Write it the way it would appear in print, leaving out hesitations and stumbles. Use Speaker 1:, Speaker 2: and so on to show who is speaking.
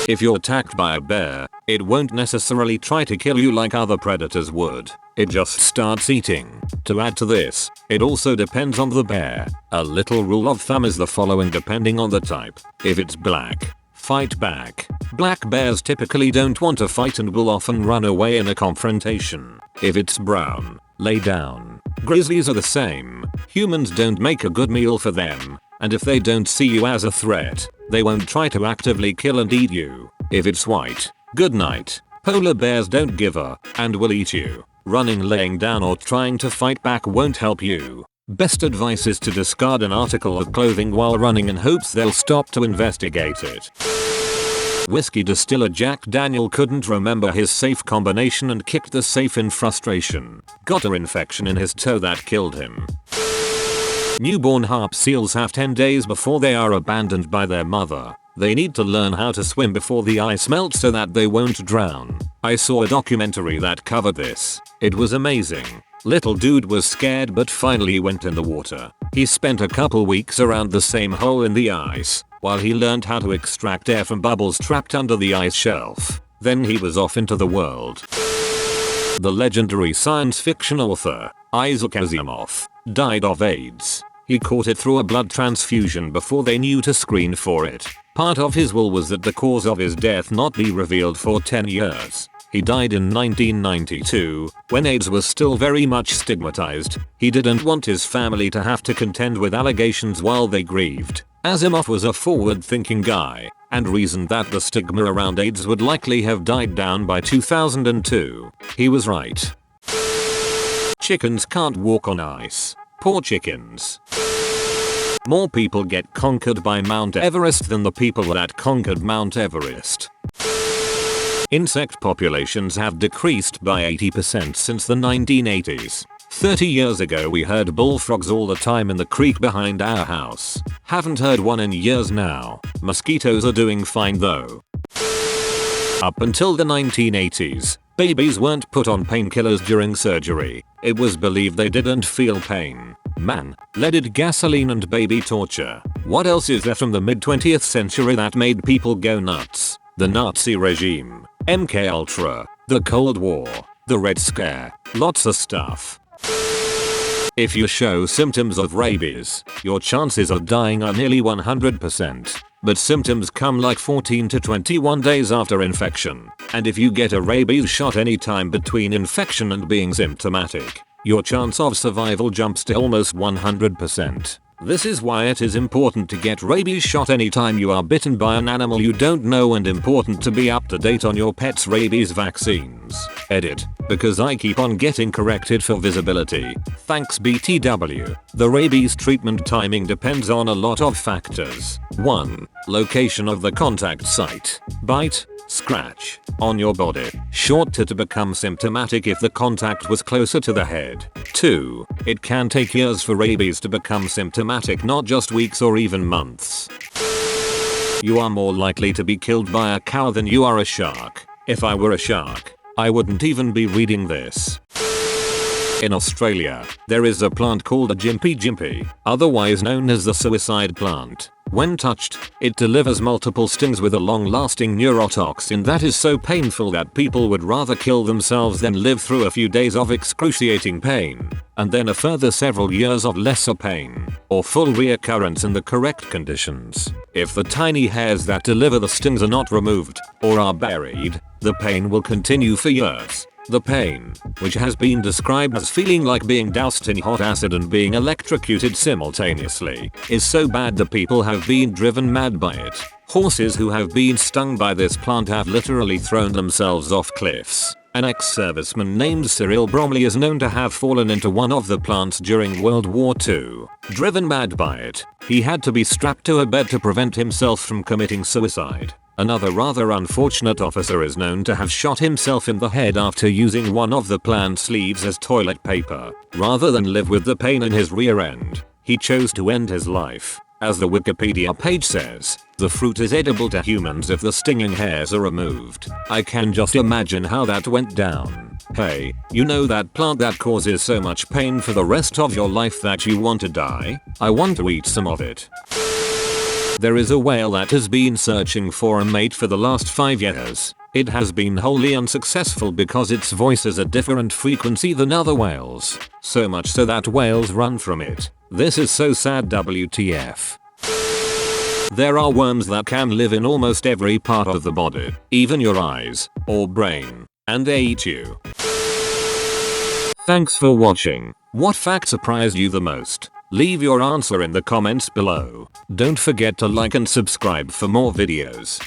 Speaker 1: If you're attacked by a bear, it won't necessarily try to kill you like other predators would. It just starts eating. To add to this, it also depends on the bear. A little rule of thumb is the following depending on the type. If it's black, fight back. Black bears typically don't want to fight and will often run away in a confrontation. If it's brown, lay down. Grizzlies are the same. Humans don't make a good meal for them, and if they don't see you as a threat, they won't try to actively kill and eat you. If it's white, good night. Polar bears don't give a and will eat you. Running, laying down or trying to fight back won't help you. Best advice is to discard an article of clothing while running in hopes they'll stop to investigate it. Whiskey distiller Jack Daniel couldn't remember his safe combination and kicked the safe in frustration. Got an infection in his toe that killed him. Newborn harp seals have 10 days before they are abandoned by their mother. They need to learn how to swim before the ice melts so that they won't drown. I saw a documentary that covered this. It was amazing. Little dude was scared but finally went in the water. He spent a couple weeks around the same hole in the ice while he learned how to extract air from bubbles trapped under the ice shelf. Then he was off into the world. The legendary science fiction author, Isaac Asimov, died of AIDS. He caught it through a blood transfusion before they knew to screen for it. Part of his will was that the cause of his death not be revealed for 10 years. He died in 1992, when AIDS was still very much stigmatized. He didn't want his family to have to contend with allegations while they grieved. Asimov was a forward-thinking guy, and reasoned that the stigma around AIDS would likely have died down by 2002. He was right. Chickens can't walk on ice. Poor chickens. More people get conquered by Mount Everest than the people that conquered Mount Everest. Insect populations have decreased by 80% since the 1980s. 30 years ago we heard bullfrogs all the time in the creek behind our house. Haven't heard one in years now. Mosquitoes are doing fine though. Up until the 1980s, babies weren't put on painkillers during surgery. It was believed they didn't feel pain. Man, leaded gasoline and baby torture. What else is there from the mid-20th century that made people go nuts? The Nazi regime, MK Ultra, the Cold War, the Red Scare, lots of stuff. If you show symptoms of rabies, your chances of dying are nearly 100%. But symptoms come like 14 to 21 days after infection. And if you get a rabies shot anytime between infection and being symptomatic, your chance of survival jumps to almost 100%. This is why it is important to get rabies shot anytime you are bitten by an animal you don't know, and important to be up to date on your pet's rabies vaccines. Edit. Because I keep on getting corrected for visibility. Thanks BTW. The rabies treatment timing depends on a lot of factors. 1. Location of the contact site. Bite, scratch, on your body. Shorter to become symptomatic if the contact was closer to the head. 2. It can take years for rabies to become symptomatic, not just weeks or even months. You are more likely to be killed by a cow than you are a shark. If I were a shark, I wouldn't even be reading this. In Australia, there is a plant called a jimpy jimpy, otherwise known as the suicide plant. When touched, it delivers multiple stings with a long-lasting neurotoxin that is so painful that people would rather kill themselves than live through a few days of excruciating pain, and then a further several years of lesser pain, or full reoccurrence in the correct conditions. If the tiny hairs that deliver the stings are not removed, or are buried, the pain will continue for years. The pain, which has been described as feeling like being doused in hot acid and being electrocuted simultaneously, is so bad that people have been driven mad by it. Horses who have been stung by this plant have literally thrown themselves off cliffs. An ex-serviceman named Cyril Bromley is known to have fallen into one of the plants during World War II. Driven mad by it, he had to be strapped to a bed to prevent himself from committing suicide. Another rather unfortunate officer is known to have shot himself in the head after using one of the plant's leaves as toilet paper. Rather than live with the pain in his rear end, he chose to end his life. As the Wikipedia page says, the fruit is edible to humans if the stinging hairs are removed. I can just imagine how that went down. Hey, you know that plant that causes so much pain for the rest of your life that you want to die? I want to eat some of it. There is a whale that has been searching for a mate for the last 5 years. It has been wholly unsuccessful because its voice is a different frequency than other whales. So much so that whales run from it. This is so sad, WTF. There are worms that can live in almost every part of the body, even your eyes or brain, and they eat you. Thanks for watching. What fact surprised you the most? Leave your answer in the comments below. Don't forget to like and subscribe for more videos.